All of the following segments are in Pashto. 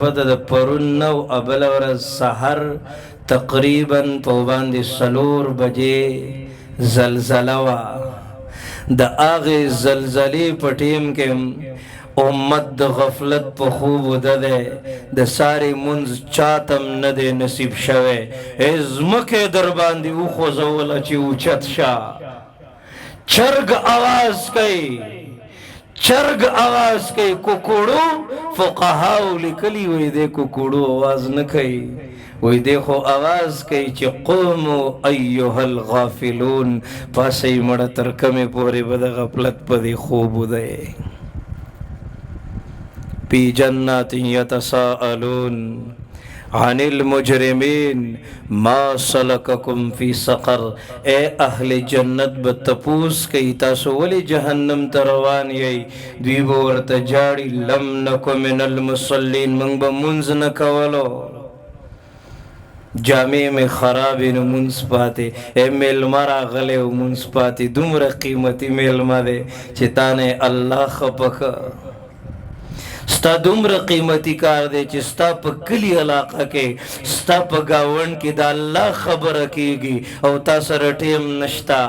پته د پرون نو ابله ورځ سحر تقریبا په باندې 4 بجې زلزله وه. د هغې زلزلې په ټیم کې امت د غفلت په خوب وده دی. د سارې مونځ چاته هم نه دی نصیب شوی. ځمکې در باندې وخوځوله چې اوچت شه. چرګ اواز کوي، چرګ اواز کوي. کوکوړو فقهاو لیکلي وی دی کوکوړو اواز نه کوي، وی دی خو اواز کوي چې قومو ایها الغافلون، پاسئ مړه تر کمې پورې به د غفلت په دې خوب دی. فی جنات یتساءلون عن المجرمین ما سلککم فی سقر. اے اہل جنت به تپوس کوي تاسو ولې جهنم ته روان یئ؟ دوی به ورته جاړي لم نکو من المصلین، موږ به مونځ نه کولو، جامې مې خرابې نو مونځ پاتې. اے میلمه راغلی او مونځ پاتې. دومره قیمتي میلمه دی چې تا نه الله خفه که. ستا دومره قیمتي کار دی چې ستا په کلي علاقه کې، ستا په ګاونډ کې د الله خبره کېږي او تا سره ټیم نشته.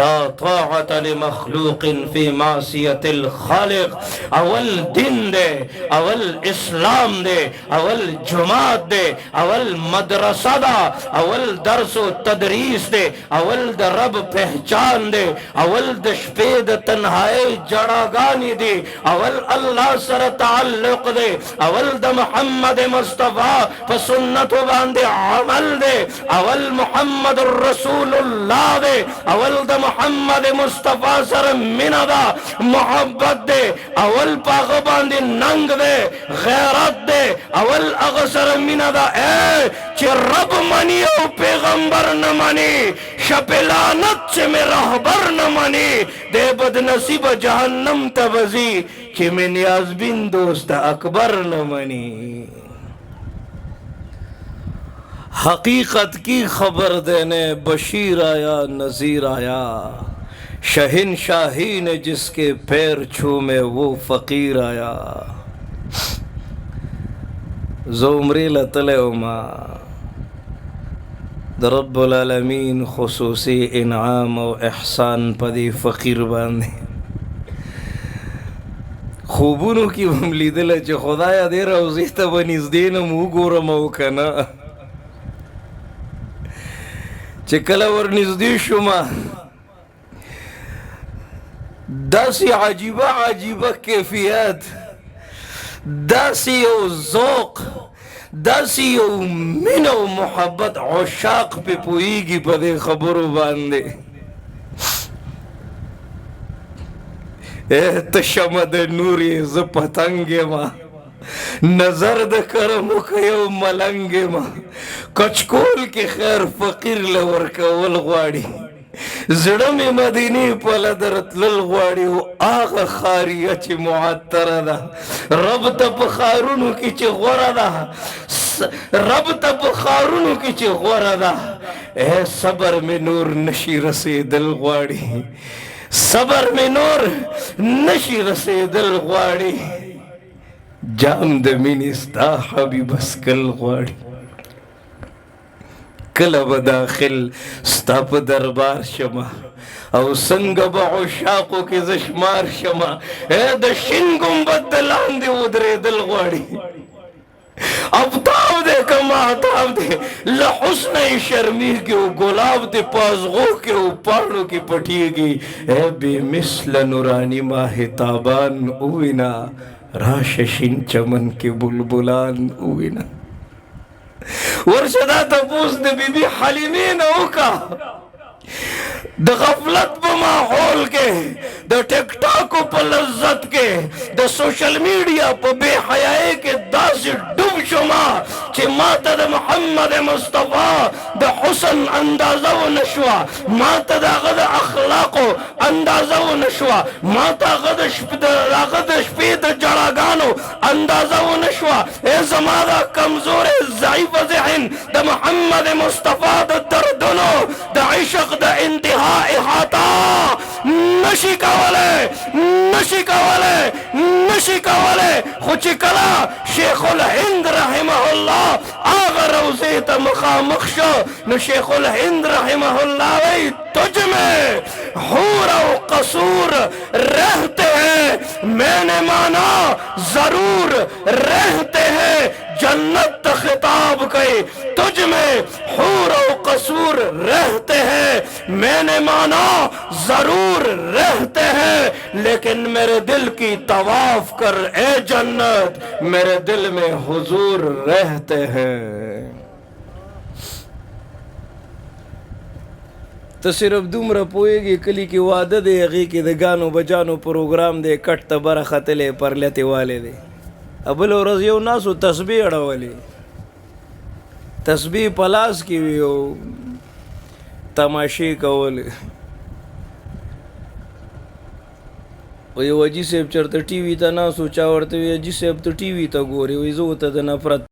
لا طاعة لمخلوق فی معصیة الخالق. اول دین دی، اول اسلام دی، اول جماعت دی، اول مدرسه ده، اول درس و تدریس دی، اول د رب پہچان دی، اول د شپې د تنهایی جړاګانې دی، اول الله سره تعلق دے، اول د محمد مصطفیٰ په سنتو باندې عمل دے، اول محمد رسول اللہ دے، اول د محمد مصطفیٰ سره مینه ده، محبت دے، اول پاغه باندې ننګ دے، غیرت دے، اول هغه سره مینه ده. چې رب منی او پیغمبر نه منی، شپ لعنت چې مې رهبر نه منی، دے بد نصیب جہنم ته بزی کہ میں نیازبین دوست اکبر نہ منی. حقیقت کی خبر دینے بشیر آیا نذیر آیا، شہن شاہین جس کے پیر چھومے وہ فقیر آیا. زومری لطلع ما در رب العالمین خصوصی انعام و احسان پدی فقیر باندے. خوبونو کې هم لیدله چې خدایا دې روضې ته به نږدې نه م وګورم او که نه. چې کله ور نږدې شومه داسې عجیبه عجیبه کیفیت، داسې یو ذوق، داسې یو مینه او محبت، عشاق پې پوهېږي په دې خبرو باندې. ته شمع د نور یې زه پتنګ یمه، نظر د کرمو که یو ملنګ یمه. کچکول کې خیر فقیر له ورکول غواړي، زړه مې مدینې پله درتلل غواړي. او هغه خاریه چې معطره ده، رب ته په ښارونو کې چې غوره ده، رب ته په ښارونو کې چې غوره ده. صبر مې نور نشي رسېدل غواړي، صبر میں نور نشی رسیدل غواړي. جام د مینې ستا حبیب اسکل غواړي. کله به داخل ستا په دربار شمه او څنګه به عشاقو کې زه شمار شمه. د شین ګمبد د لاندې ودرېدل غواړي. ابتاب دے کماتاب دے لحسن شرمیږي او ګلاب دے پازغو کې او پاڼو کې پټیږي. اے بے مثل نورانی ماہ تابان اوینا، راشه شین چمن کې بلبلان اوینا. ورشه دا تپوس د بی بی حلیمې نه وکړه. د غفلت په ماحول کې، د ټیک ټاکو په لذت کې، د سوشل میډیا په بے حیايۍ کې داسې ډوب شوما چې ما ته د محمد مصطفیٰ د حسن اندازه ونه شوه، ما ته د هغه د اخلاقو اندازه ونه شوه، ما ته هغه د شپې د جړاګانو اندازه ونه شوه. ای زما دا کمزورې ضعیفه ذهن د محمد مصطفیٰ د دردونو د عشق د انتها احاطه नशी कवाले खुची कला शेखुल हिंद रहमहुल्लाह आगा रोज़े त मुखामख्श न शेखुल हिंद रहमहुल्लाह वही तुझ में हूर और कसूर रहते हैं, मैंने माना जरूर रहते हैं, जन्नत खिताब कई तुझ में हूर और कसूर रहते हैं, मैंने माना जरूर रहते हैं, लेकिन मेरे दिल की तवाफ कर ए जन्नत, मेरे दिल में हुजूर रहते हैं। तो सिर्फ दुमरा पोएगी कली की वादा दे अगी की दे गानो बजानो प्रोग्राम दे कट तबरा खतले पर लेते वाले दे अबलो रजियो नासो तस्बीह अड़ावली तस्बीह पलास की भी हो तमाशी कवल वही वजी सेब चरते टीवी ता ना सोचा वर्ते वजी सेब तो टीवी ता गोरे वही जो होता था नफरत